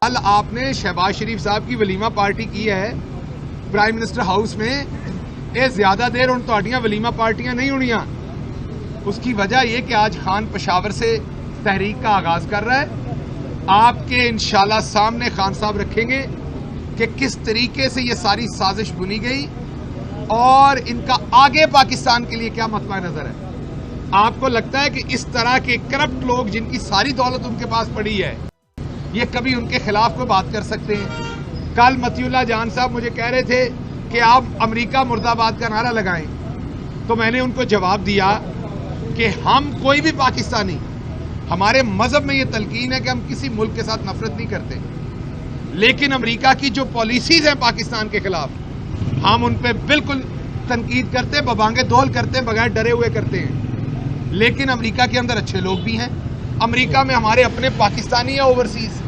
कल आपने शहबाज शरीफ साहब की वलीमा पार्टी की है प्राइम मिनिस्टर हाउस में, ये ज्यादा देर उन तुहाडियां वलीमा पार्टियां नहीं होनियां। उसकी वजह यह कि आज खान पेशावर से तहरीक का आगाज कर रहा है। आपके इंशाल्लाह सामने खान साहब रखेंगे कि किस तरीके से ये सारी साजिश बुनी गई और इनका आगे पाकिस्तान के लिए क्या मसला नजर है। आपको लगता है कि इस तरह के करप्ट लोग जिनकी सारी दौलत उनके पास पड़ी है, ये कभी उनके खिलाफ कोई बात कर सकते हैं? कल मतीउल्लाह जान साहब मुझे कह रहे थे कि आप अमेरिका मुर्दाबाद का नारा लगाएं, तो मैंने उनको जवाब दिया कि हम कोई भी पाकिस्तानी, हमारे मजहब में ये तलकीन है कि हम किसी मुल्क के साथ नफरत नहीं करते, लेकिन अमेरिका की जो पॉलिसीज हैं पाकिस्तान के खिलाफ हम उन पर बिल्कुल तनकीद करते हैं, बबांगे दोहल करते हैं, बगैर डरे हुए करते हैं। लेकिन अमेरिका के अंदर अच्छे लोग भी हैं। अमेरिका में हमारे अपने पाकिस्तानी या ओवरसीज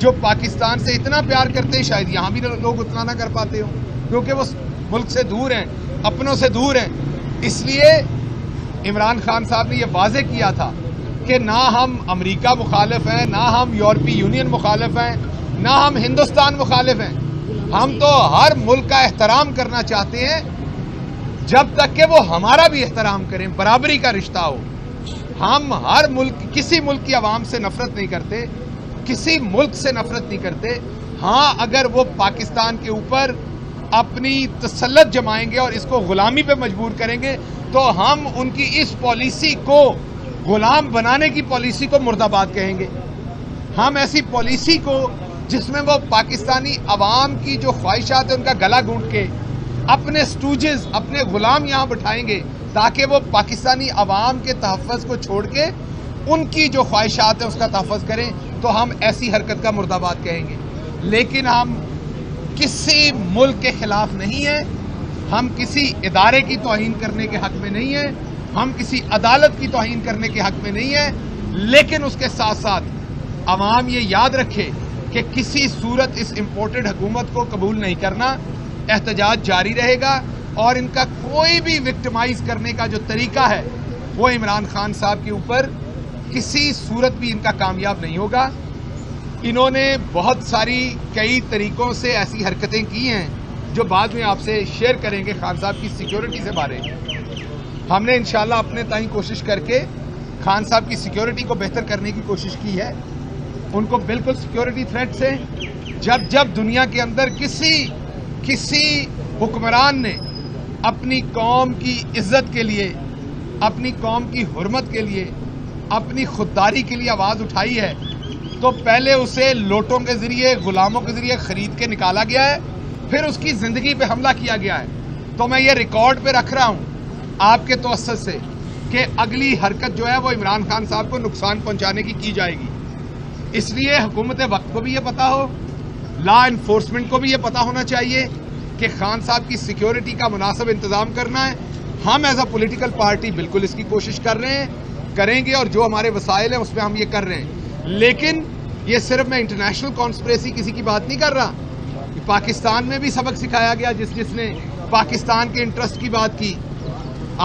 जो पाकिस्तान से इतना प्यार करते हैं, शायद यहां भी लोग उतना ना कर पाते हो, क्योंकि वो मुल्क से दूर हैं, अपनों से दूर हैं। इसलिए इमरान खान साहब ने यह वाजे किया था कि ना हम अमेरिका मुखालिफ हैं, ना हम यूरोपीय यूनियन मुखालिफ हैं, ना हम हिंदुस्तान मुखालिफ हैं। हम तो हर मुल्क का एहतराम करना चाहते हैं जब तक कि वो हमारा भी एहतराम करें, बराबरी का रिश्ता हो। हम हर मुल्क, किसी मुल्क की आवाम से नफरत नहीं करते, किसी मुल्क से नफरत नहीं करते। हाँ, अगर वो पाकिस्तान के ऊपर अपनी तसल्लुत जमाएंगे और इसको गुलामी पे मजबूर करेंगे, तो हम उनकी इस पॉलिसी को, गुलाम बनाने की पॉलिसी को मुर्दाबाद कहेंगे। हम ऐसी पॉलिसी को जिसमें वो पाकिस्तानी अवाम की जो ख्वाहिशात है उनका गला घूंट के अपने स्टूजेस, अपने गुलाम यहां बिठाएंगे ताकि वो पाकिस्तानी अवाम के तहफ़्फ़ुज़ को छोड़ के उनकी जो ख्वाहिशात है उसका तहफ़्फ़ुज़ करें, तो हम ऐसी हरकत का मुर्दाबाद कहेंगे। लेकिन हम किसी मुल्क के खिलाफ नहीं है, हम किसी इदारे की तौहीन करने के हक में नहीं है, हम किसी अदालत की तौहीन करने के हक में नहीं है। लेकिन उसके साथ साथ अवाम ये याद रखे कि किसी सूरत इस इम्पोर्टेड हुकूमत को कबूल नहीं करना। एहतजाज जारी रहेगा और इनका कोई भी विक्टिमाइज करने का जो तरीका है वो इमरान खान साहब के ऊपर किसी सूरत भी इनका कामयाब नहीं होगा। इन्होंने बहुत सारी कई तरीकों से ऐसी हरकतें की हैं जो बाद में आपसे शेयर करेंगे खान साहब की सिक्योरिटी से बारे। हमने इंशाल्लाह अपने ताईं कोशिश करके खान साहब की सिक्योरिटी को बेहतर करने की कोशिश की है। उनको बिल्कुल सिक्योरिटी थ्रेट से जब दुनिया के अंदर किसी हुक्मरान ने अपनी कौम की इज्जत के लिए, अपनी कौम की हुर्मत के लिए, अपनी खुददारी के लिए आवाज उठाई है, तो पहले उसे लोटों के जरिए, गुलामों के जरिए खरीद के निकाला गया है, फिर उसकी जिंदगी पे हमला किया गया है। तो मैं ये रिकॉर्ड पे रख रहा हूं आपके तवज्जुह से कि अगली हरकत जो है वो इमरान खान साहब को नुकसान पहुंचाने की जाएगी। इसलिए हुकूमत वक्त को भी ये पता हो, लॉ इन्फोर्समेंट को भी ये पता होना चाहिए कि खान साहब की सिक्योरिटी का मुनासिब इंतजाम करना है। हम एज अ पॉलिटिकल पार्टी बिल्कुल इसकी कोशिश कर रहे हैं, करेंगे, और जो हमारे वसाइल हैं उसमें हम ये कर रहे हैं। लेकिन ये सिर्फ मैं इंटरनेशनल कॉन्स्पिरेसी किसी की बात नहीं कर रहा। पाकिस्तान में भी सबक सिखाया गया जिसने पाकिस्तान के इंटरेस्ट की बात की।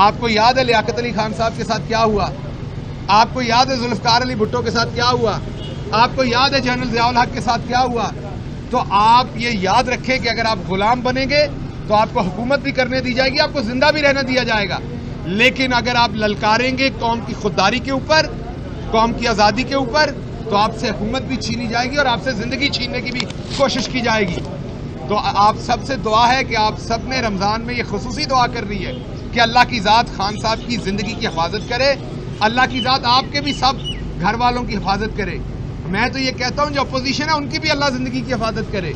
आपको याद है लियाकत अली खान साहब के साथ क्या हुआ, आपको याद है जुल्फकार अली भुट्टो के साथ क्या हुआ, आपको याद है जनरल ज़ियाउल हक के साथ क्या हुआ। तो आप ये याद रखें कि अगर आप गुलाम बनेंगे तो आपको हुकूमत भी करने दी जाएगी, आपको जिंदा भी रहने दिया जाएगा। लेकिन अगर आप ललकारेंगे कौम की खुददारी के ऊपर, कौम की आज़ादी के ऊपर, तो आपसे हुकूमत भी छीनी जाएगी और आपसे जिंदगी छीनने की भी कोशिश की जाएगी। तो आप सबसे दुआ है कि आप सब ने रमज़ान में ये खुसूसी दुआ कर रही है कि अल्लाह की ज़ात खान साहब की ज़िंदगी की हिफाजत करे, अल्लाह की ज़ात आपके भी सब घर वालों की हिफाजत करे। मैं तो ये कहता हूं जो अपोजिशन है उनकी भी अल्लाह जिंदगी की हिफाजत करे।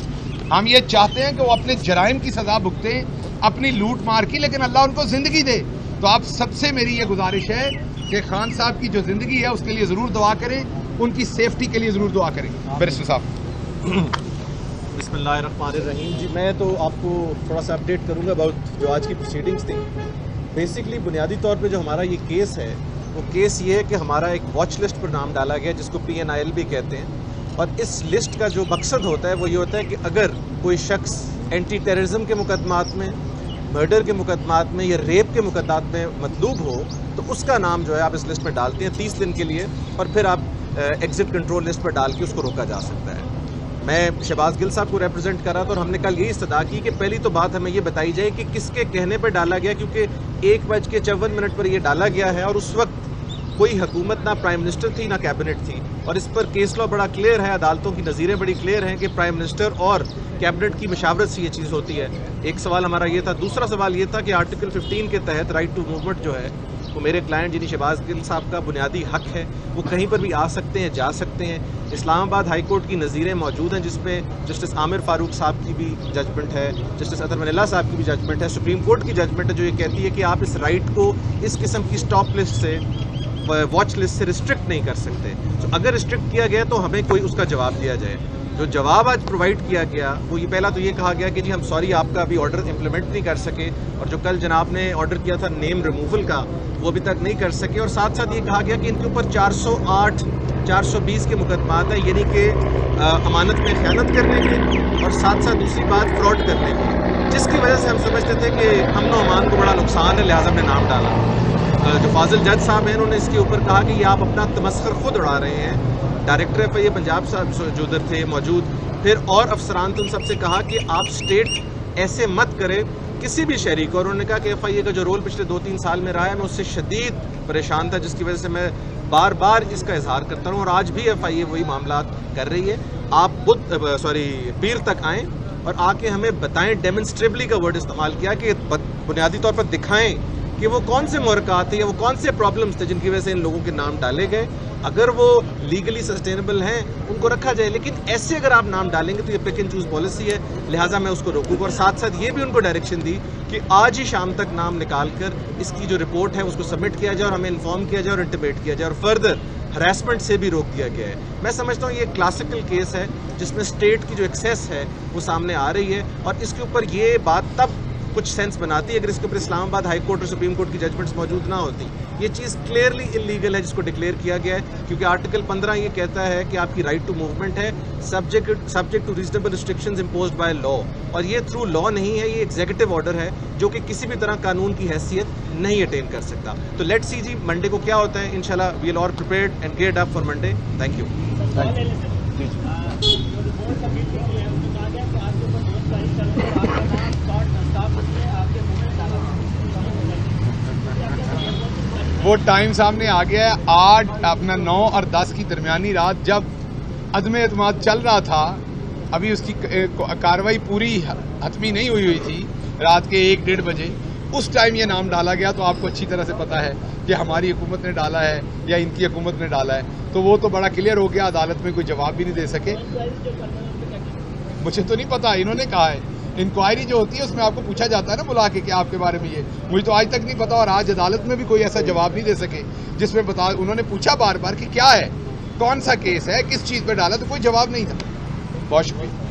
हम ये चाहते हैं कि वो अपने जराइम की सजा भुगतें, अपनी लूट मार की, लेकिन अल्लाह उनको जिंदगी दे। तो आप सबसे मेरी ये गुजारिश है कि खान साहब की जो जिंदगी है उसके लिए जरूर दुआ करें, उनकी सेफ्टी के लिए जरूर दुआ करें। बैरिस्टर साहब। बिस्मिल्लाहिर्रहमानिर्रहीम। जी, मैं तो आपको थोड़ा सा अपडेट करूंगा अबाउट जो आज की प्रोसीडिंग्स थी। बेसिकली बुनियादी तौर पे जो हमारा ये केस है वो केस ये है कि हमारा एक वॉच लिस्ट पर नाम डाला गया जिसको PNIL भी कहते हैं। और इस लिस्ट का जो मकसद होता है वो ये होता है कि अगर कोई शख्स एंटी टेररिज्म के मुकदमात में, मर्डर के मुकदमात में या रेप के मुकदमात में मतलूब हो तो उसका नाम जो है आप इस लिस्ट में डालते हैं 30 दिन के लिए, और फिर आप एग्जिट कंट्रोल लिस्ट पर डाल के उसको रोका जा सकता है। मैं शहबाज गिल साहब को रिप्रेजेंट कर रहा था और हमने कल यही इस्तदा की कि पहली तो बात हमें ये बताई जाए कि किसके कहने पर डाला गया, क्योंकि 1:54 पर ये डाला गया है और उस वक्त कोई हुकूमत ना प्राइम मिनिस्टर थी ना कैबिनेट थी, और इस पर केस लॉ बड़ा क्लियर है, अदालतों की नज़ीरें बड़ी क्लियर हैं कि प्राइम मिनिस्टर और कैबिनेट की मशावरत से ये चीज़ होती है। एक सवाल हमारा ये था। दूसरा सवाल ये था कि आर्टिकल 15 के तहत राइट टू मूवमेंट जो है वो मेरे क्लाइंट यानी शहबाज गिल साहब का बुनियादी हक है, वो कहीं पर भी आ सकते हैं, जा सकते हैं। इस्लामाबाद हाई कोर्ट की नज़ीरें मौजूद हैं जिसमें जस्टिस आमिर फारूक साहब की भी जजमेंट है, जस्टिस अतर मनिल्ला साहब की भी जजमेंट है, सुप्रीम कोर्ट की जजमेंट है जो ये कहती है कि आप इस राइट को इस किस्म की स्टॉप लिस्ट से, वॉच लिस्ट से रिस्ट्रिक्ट नहीं कर सकते। तो अगर रिस्ट्रिक्ट किया गया तो हमें कोई उसका जवाब दिया जाए। जो जवाब आज प्रोवाइड किया गया वो ये पहला तो ये कहा गया कि जी हम सॉरी आपका अभी ऑर्डर इम्प्लीमेंट नहीं कर सके, और जो कल जनाब ने ऑर्डर किया था नेम रिमूवल का वो अभी तक नहीं कर सके, और साथ साथ ये कहा गया कि इनके ऊपर 408, 420 के मुकदमात हैं, यानी कि अमानत में ख़यानत करने के, और साथ साथ दूसरी बात फ्रॉड करने की, जिसकी वजह से हम समझते थे कि अमन व अमान को बड़ा नुकसान है, लिहाजा हमने नाम डाला। जो फाजिल जज साहब हैं उन्होंने इसके ऊपर कहा कि ये आप अपना तमस्खर खुद उड़ा रहे हैं। डायरेक्टर FIA पंजाब साहब जो उधर थे मौजूद, फिर और अफसरान तो उन सबसे कहा कि आप स्टेट ऐसे मत करें किसी भी शहरी को, और उन्होंने कहा कि FIA का जो रोल पिछले 2-3 साल में रहा है मैं उससे शदीद परेशान था, जिसकी वजह से मैं बार बार इसका इजहार करता हूँ, और आज भी FIA वही मामला कर रही है। आप पीर तक आएँ और आके हमें बताएं, डेमोन्स्ट्रेबली का वर्ड इस्तेमाल किया कि बुनियादी तौर पर दिखाएं कि वो कौन से मुहरकात थे या वो कौन से प्रॉब्लम्स थे जिनकी वजह से इन लोगों के नाम डाले गए। अगर वो लीगली सस्टेनेबल हैं उनको रखा जाए, लेकिन ऐसे अगर आप नाम डालेंगे तो ये पिक एंड चूज पॉलिसी है, लिहाजा मैं उसको रोकूंगा। और साथ साथ ये भी उनको डायरेक्शन दी कि आज ही शाम तक नाम निकाल कर इसकी जो रिपोर्ट है उसको सबमिट किया जाए और हमें इन्फॉर्म किया जाए और इंटिमेट किया जाए, और फर्दर हरासमेंट से भी रोक दिया गया है। मैं समझता हूँ ये क्लासिकल केस है जिसमें स्टेट की जो एक्सेस है वो सामने आ रही है, और इसके ऊपर ये बात तब कुछ सेंस बनाती है अगर इसके ऊपर इस्लामाबाद हाई कोर्ट और सुप्रीम कोर्ट की जजमेंट्स मौजूद ना होती। ये चीज़ क्लियरली इलीगल है जिसको डिक्लेयर किया गया है, क्योंकि आर्टिकल 15 ये कहता है कि आपकी राइट टू मूवमेंट है subject to reasonable restrictions imposed by law, और ये थ्रू लॉ नहीं है, ये एग्जीक्यूटिव ऑर्डर है जो कि किसी भी तरह कानून की हैसियत नहीं अटेन कर सकता। तो लेट्स सी जी मंडे को क्या होता है। इंशाल्लाह we will all prepared and get up for Monday. Thank you. वो टाइम सामने आ गया है 9 और 10 की दरमियानी रात, जब अदम एतमाद चल रहा था, अभी उसकी कार्रवाई पूरी हतमी नहीं हुई थी, रात के 1-1:30 बजे उस टाइम ये नाम डाला गया। तो आपको अच्छी तरह से पता है कि हमारी हुकूमत ने डाला है या इनकी हुकूमत ने डाला है, तो वो तो बड़ा क्लियर हो गया। अदालत में कोई जवाब भी नहीं दे सके। मुझे तो नहीं पता, इन्होंने कहा है इंक्वायरी जो होती है उसमें आपको पूछा जाता है ना बुला के कि आपके बारे में ये, मुझे तो आज तक नहीं पता, और आज अदालत में भी कोई ऐसा जवाब नहीं दे सके जिसमें बता, उन्होंने पूछा बार बार कि क्या है, कौन सा केस है, किस चीज़ पर डाला, तो कोई जवाब नहीं था। बहुत शुक्रिया।